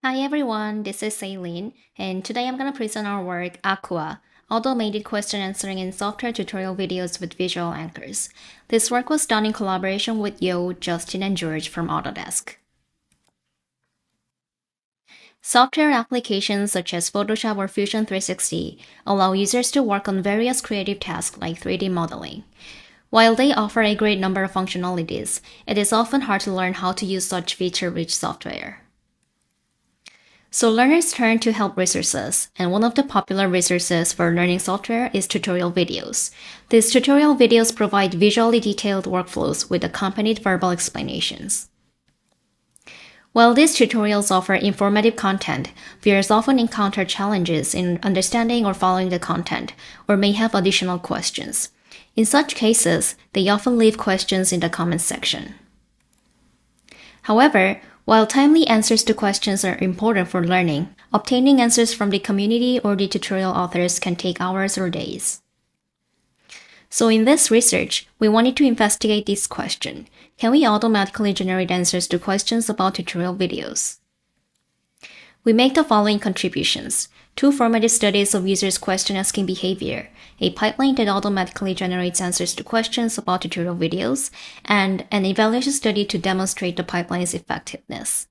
Hi everyone, this is Saelyne, and today I'm going to present our work AQuA, automated question answering in software tutorial videos with visual anchors. This work was done in collaboration with Yo, Justin, and George from Autodesk. Software applications such as Photoshop or Fusion 360 allow users to work on various creative tasks like 3D modeling. While they offer a great number of functionalities, it is often hard to learn how to use such feature-rich software. So learners turn to help resources, and one of the popular resources for learning software is tutorial videos. These tutorial videos provide visually detailed workflows with accompanied verbal explanations. While these tutorials offer informative content, viewers often encounter challenges in understanding or following the content, or may have additional questions. In such cases, they often leave questions in the comments section. However, while timely answers to questions are important for learning, obtaining answers from the community or the tutorial authors can take hours or days. So in this research, we wanted to investigate this question: can we automatically generate answers to questions about tutorial videos? We make the following contributions: 2 formative studies of users' question-asking behavior, a pipeline that automatically generates answers to questions about tutorial videos, and an evaluation study to demonstrate the pipeline's effectiveness.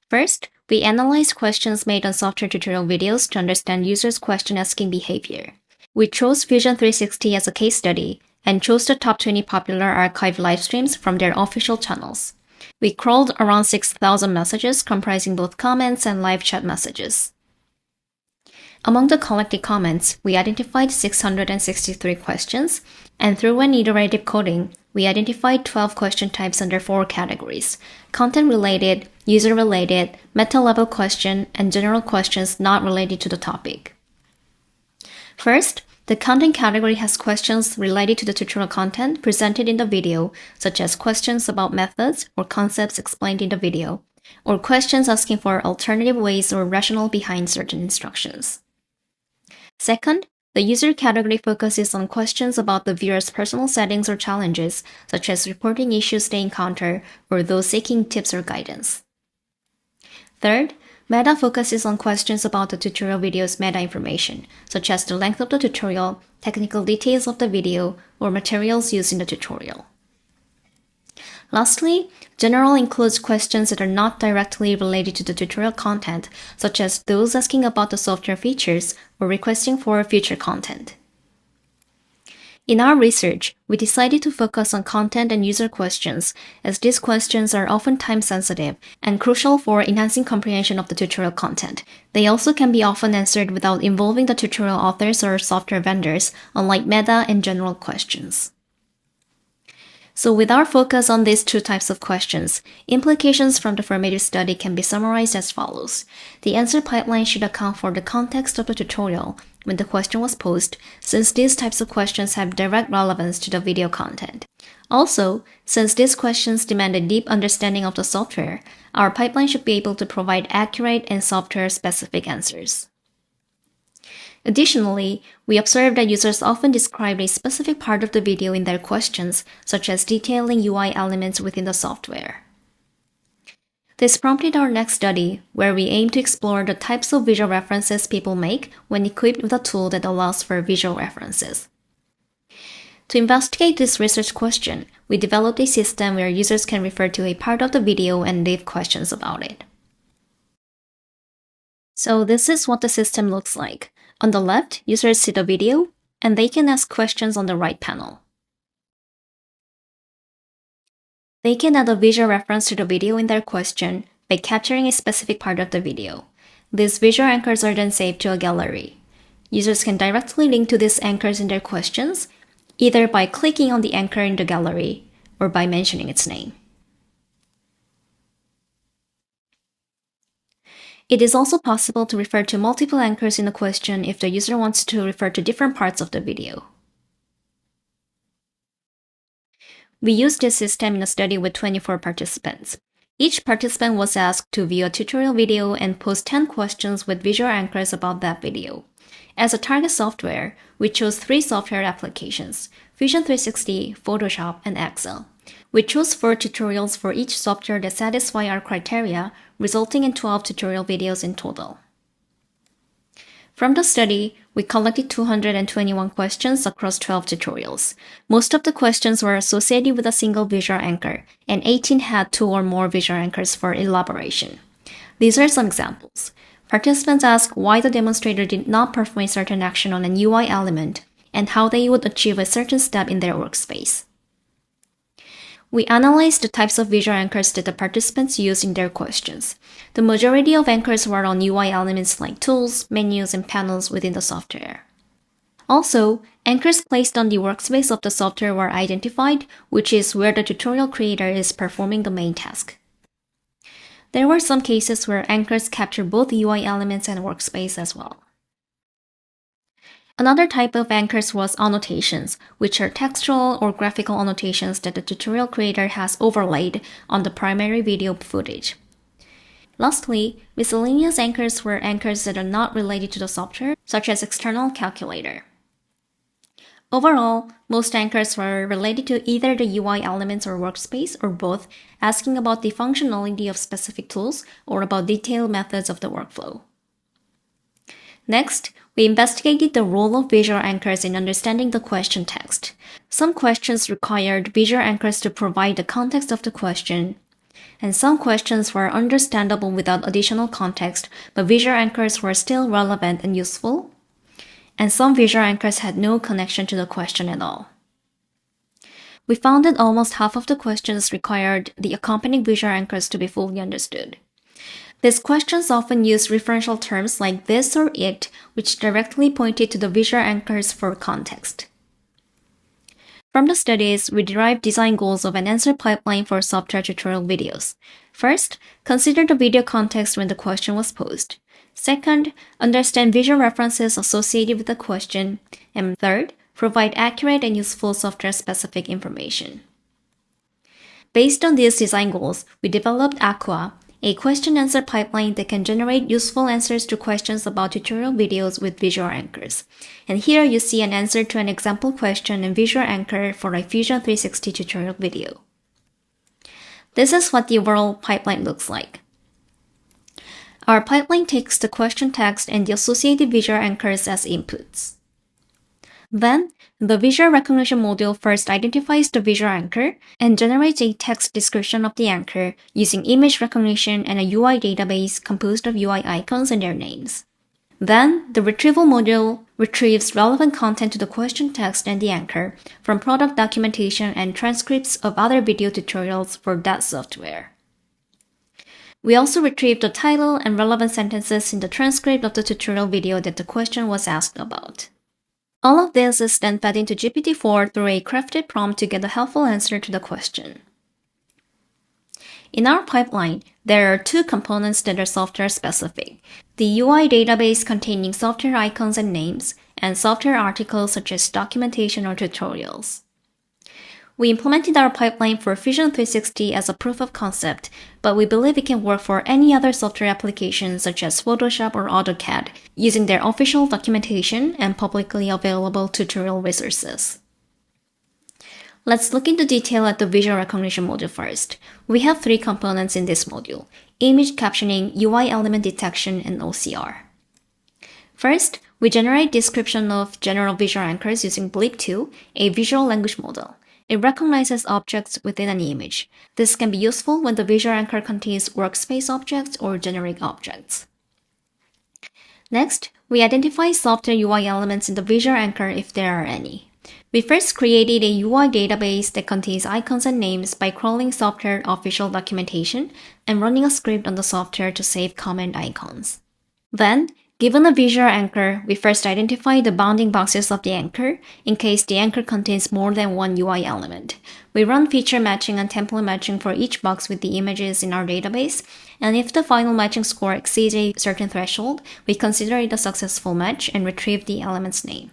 First, we analyzed questions made on software tutorial videos to understand users' question-asking behavior. We chose Fusion 360 as a case study and chose the top 20 popular archived live streams from their official channels. We crawled around 6,000 messages comprising both comments and live chat messages. Among the collected comments, we identified 663 questions, and through an iterative coding, we identified 12 question types under 4 categories: content-related, user-related, meta-level question, and general questions not related to the topic. First, the content category has questions related to the tutorial content presented in the video, such as questions about methods or concepts explained in the video, or questions asking for alternative ways or rationale behind certain instructions. Second, the user category focuses on questions about the viewer's personal settings or challenges, such as reporting issues they encounter or those seeking tips or guidance. Third, meta focuses on questions about the tutorial video's meta information, such as the length of the tutorial, technical details of the video, or materials used in the tutorial. Lastly, general includes questions that are not directly related to the tutorial content, such as those asking about the software features or requesting for future content. In our research, we decided to focus on content and user questions, as these questions are often time-sensitive and crucial for enhancing comprehension of the tutorial content. They also can be often answered without involving the tutorial authors or software vendors, unlike meta and general questions. So with our focus on these 2 types of questions, implications from the formative study can be summarized as follows. The answer pipeline should account for the context of the tutorial when the question was posed, since these types of questions have direct relevance to the video content. Also, since these questions demand a deep understanding of the software, our pipeline should be able to provide accurate and software-specific answers. Additionally, we observed that users often described a specific part of the video in their questions, such as detailing UI elements within the software. This prompted our next study, where we aim to explore the types of visual references people make when equipped with a tool that allows for visual references. To investigate this research question, we developed a system where users can refer to a part of the video and leave questions about it. So this is what the system looks like. On the left, users see the video, and they can ask questions on the right panel. They can add a visual reference to the video in their question by capturing a specific part of the video. These visual anchors are then saved to a gallery. Users can directly link to these anchors in their questions, either by clicking on the anchor in the gallery or by mentioning its name. It is also possible to refer to multiple anchors in a question if the user wants to refer to different parts of the video. We used this system in a study with 24 participants. Each participant was asked to view a tutorial video and post 10 questions with visual anchors about that video. As a target software, we chose 3 software applications: Fusion 360, Photoshop, and Excel. We chose 4 tutorials for each software that satisfy our criteria, resulting in 12 tutorial videos in total. From the study, we collected 221 questions across 12 tutorials. Most of the questions were associated with a single visual anchor, and 18 had 2 or more visual anchors for elaboration. These are some examples. Participants asked why the demonstrator did not perform a certain action on an UI element, and how they would achieve a certain step in their workspace. We analyzed the types of visual anchors that the participants used in their questions. The majority of anchors were on UI elements like tools, menus, and panels within the software. Also, anchors placed on the workspace of the software were identified, which is where the tutorial creator is performing the main task. There were some cases where anchors capture both UI elements and workspace as well. Another type of anchors was annotations, which are textual or graphical annotations that the tutorial creator has overlaid on the primary video footage. Lastly, miscellaneous anchors were anchors that are not related to the software, such as external calculator. Overall, most anchors were related to either the UI elements or workspace, or both, asking about the functionality of specific tools or about detailed methods of the workflow. Next, we investigated the role of visual anchors in understanding the question text. Some questions required visual anchors to provide the context of the question, and some questions were understandable without additional context, but visual anchors were still relevant and useful, and some visual anchors had no connection to the question at all. We found that almost half of the questions required the accompanying visual anchors to be fully understood. These questions often used referential terms like this or it, which directly pointed to the visual anchors for context. From the studies, we derived design goals of an answer pipeline for software tutorial videos. First, consider the video context when the question was posed. Second, understand visual references associated with the question. And third, provide accurate and useful software-specific information. Based on these design goals, we developed AQuA, a question-answer pipeline that can generate useful answers to questions about tutorial videos with visual anchors. And here you see an answer to an example question and visual anchor for a Fusion 360 tutorial video. This is what the overall pipeline looks like. Our pipeline takes the question text and the associated visual anchors as inputs. Then, the visual recognition module first identifies the visual anchor and generates a text description of the anchor using image recognition and a UI database composed of UI icons and their names. Then, the retrieval module retrieves relevant content to the question text and the anchor from product documentation and transcripts of other video tutorials for that software. We also retrieve the title and relevant sentences in the transcript of the tutorial video that the question was asked about. All of this is then fed into GPT-4 through a crafted prompt to get a helpful answer to the question. In our pipeline, there are 2 components that are software specific: the UI database containing software icons and names, and software articles such as documentation or tutorials. We implemented our pipeline for Fusion 360 as a proof of concept, but we believe it can work for any other software applications such as Photoshop or AutoCAD, using their official documentation and publicly available tutorial resources. Let's look into detail at the visual recognition module first. We have 3 components in this module: image captioning, UI element detection, and OCR. First, we generate description of general visual anchors using BLIP2, a visual language model. It recognizes objects within an image. This can be useful when the visual anchor contains workspace objects or generic objects. Next, we identify software UI elements in the visual anchor if there are any. We first created a UI database that contains icons and names by crawling software official documentation and running a script on the software to save comment icons. Then, given a visual anchor, we first identify the bounding boxes of the anchor in case the anchor contains more than one UI element. We run feature matching and template matching for each box with the images in our database, and if the final matching score exceeds a certain threshold, we consider it a successful match and retrieve the element's name.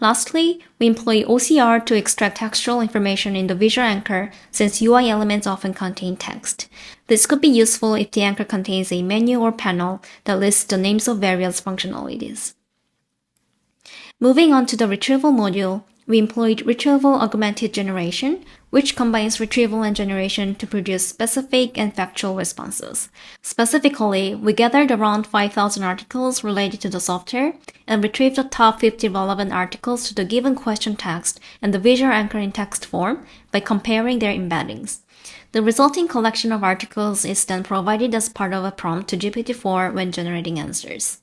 Lastly, we employ OCR to extract textual information in the visual anchor since UI elements often contain text. This could be useful if the anchor contains a menu or panel that lists the names of various functionalities. Moving on to the retrieval module, we employed retrieval augmented generation, which combines retrieval and generation to produce specific and factual responses. Specifically, we gathered around 5,000 articles related to the software and retrieved the top 50 relevant articles to the given question text and the visual anchor in text form by comparing their embeddings. The resulting collection of articles is then provided as part of a prompt to GPT-4 when generating answers.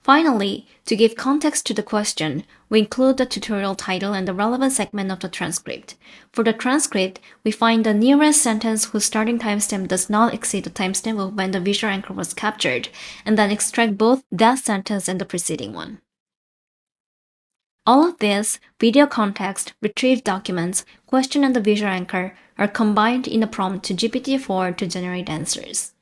Finally, to give context to the question, we include the tutorial title and the relevant segment of the transcript. For the transcript, we find the nearest sentence whose starting timestamp does not exceed the timestamp of when the visual anchor was captured, and then extract both that sentence and the preceding one. All of this, video context, retrieved documents, question and the visual anchor, are combined in a prompt to GPT-4 to generate answers.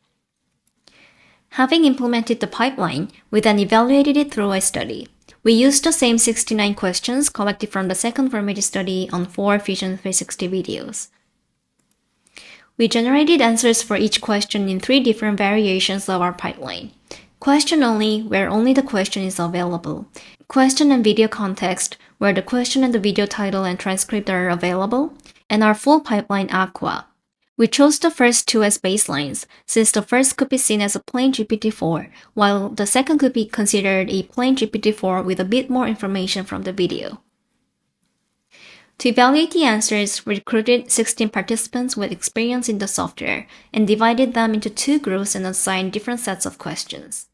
Having implemented the pipeline, we then evaluated it through a study. We used the same 69 questions collected from the second Vermeulen study on 4 Fusion 360 videos. We generated answers for each question in 3 different variations of our pipeline. Question only, where only the question is available. Question and video context, where the question and the video title and transcript are available. And our full pipeline AQuA. We chose the first 2 as baselines, since the first could be seen as a plain GPT-4, while the second could be considered a plain GPT-4 with a bit more information from the video. To evaluate the answers, we recruited 16 participants with experience in the software and divided them into 2 groups and assigned different sets of questions.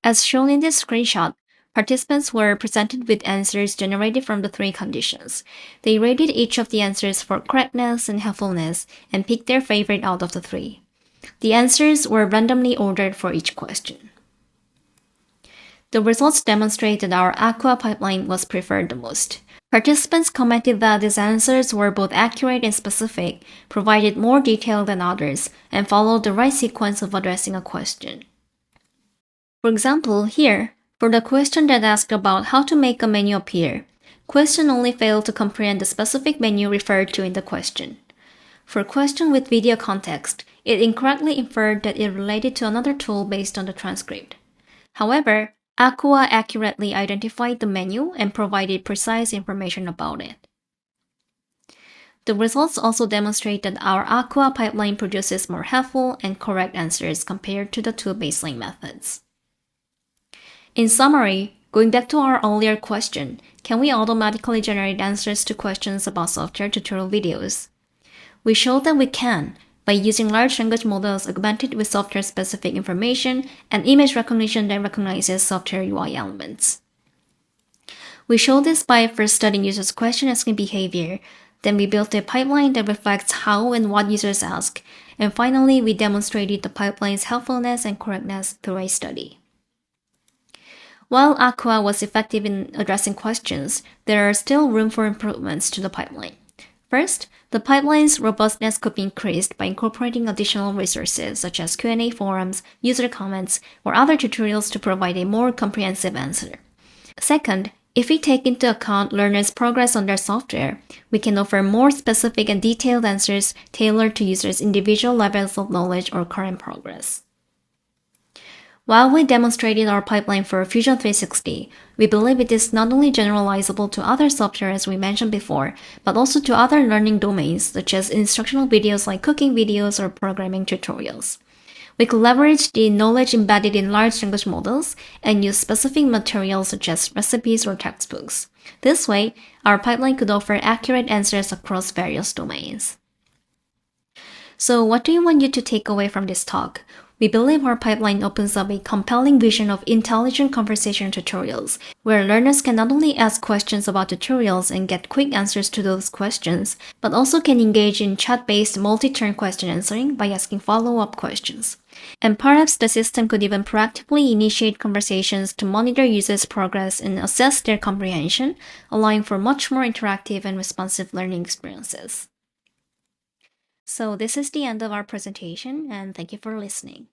As shown in this screenshot, participants were presented with answers generated from the 3 conditions. They rated each of the answers for correctness and helpfulness and picked their favorite out of the 3. The answers were randomly ordered for each question. The results demonstrate that our AQuA pipeline was preferred the most. Participants commented that these answers were both accurate and specific, provided more detail than others, and followed the right sequence of addressing a question. For example, here, for the question that asked about how to make a menu appear, question only failed to comprehend the specific menu referred to in the question. For question with video context, it incorrectly inferred that it related to another tool based on the transcript. However, AQuA accurately identified the menu and provided precise information about it. The results also demonstrate that our AQuA pipeline produces more helpful and correct answers compared to the 2 baseline methods. In summary, going back to our earlier question, can we automatically generate answers to questions about software tutorial videos? We showed that we can by using large language models augmented with software-specific information and image recognition that recognizes software UI elements. We showed this by first studying users' question-asking behavior, then we built a pipeline that reflects how and what users ask, and finally we demonstrated the pipeline's helpfulness and correctness through a study. While AQuA was effective in addressing questions, there are still room for improvements to the pipeline. First, the pipeline's robustness could be increased by incorporating additional resources such as Q&A forums, user comments, or other tutorials to provide a more comprehensive answer. Second, if we take into account learners' progress on their software, we can offer more specific and detailed answers tailored to users' individual levels of knowledge or current progress. While we demonstrated our pipeline for Fusion 360, we believe it is not only generalizable to other software as we mentioned before, but also to other learning domains such as instructional videos like cooking videos or programming tutorials. We could leverage the knowledge embedded in large language models and use specific materials such as recipes or textbooks. This way, our pipeline could offer accurate answers across various domains. So what do you want you to take away from this talk? We believe our pipeline opens up a compelling vision of intelligent conversation tutorials, where learners can not only ask questions about tutorials and get quick answers to those questions, but also can engage in chat-based multi-turn question answering by asking follow-up questions. And perhaps the system could even proactively initiate conversations to monitor users' progress and assess their comprehension, allowing for much more interactive and responsive learning experiences. So this is the end of our presentation, and thank you for listening.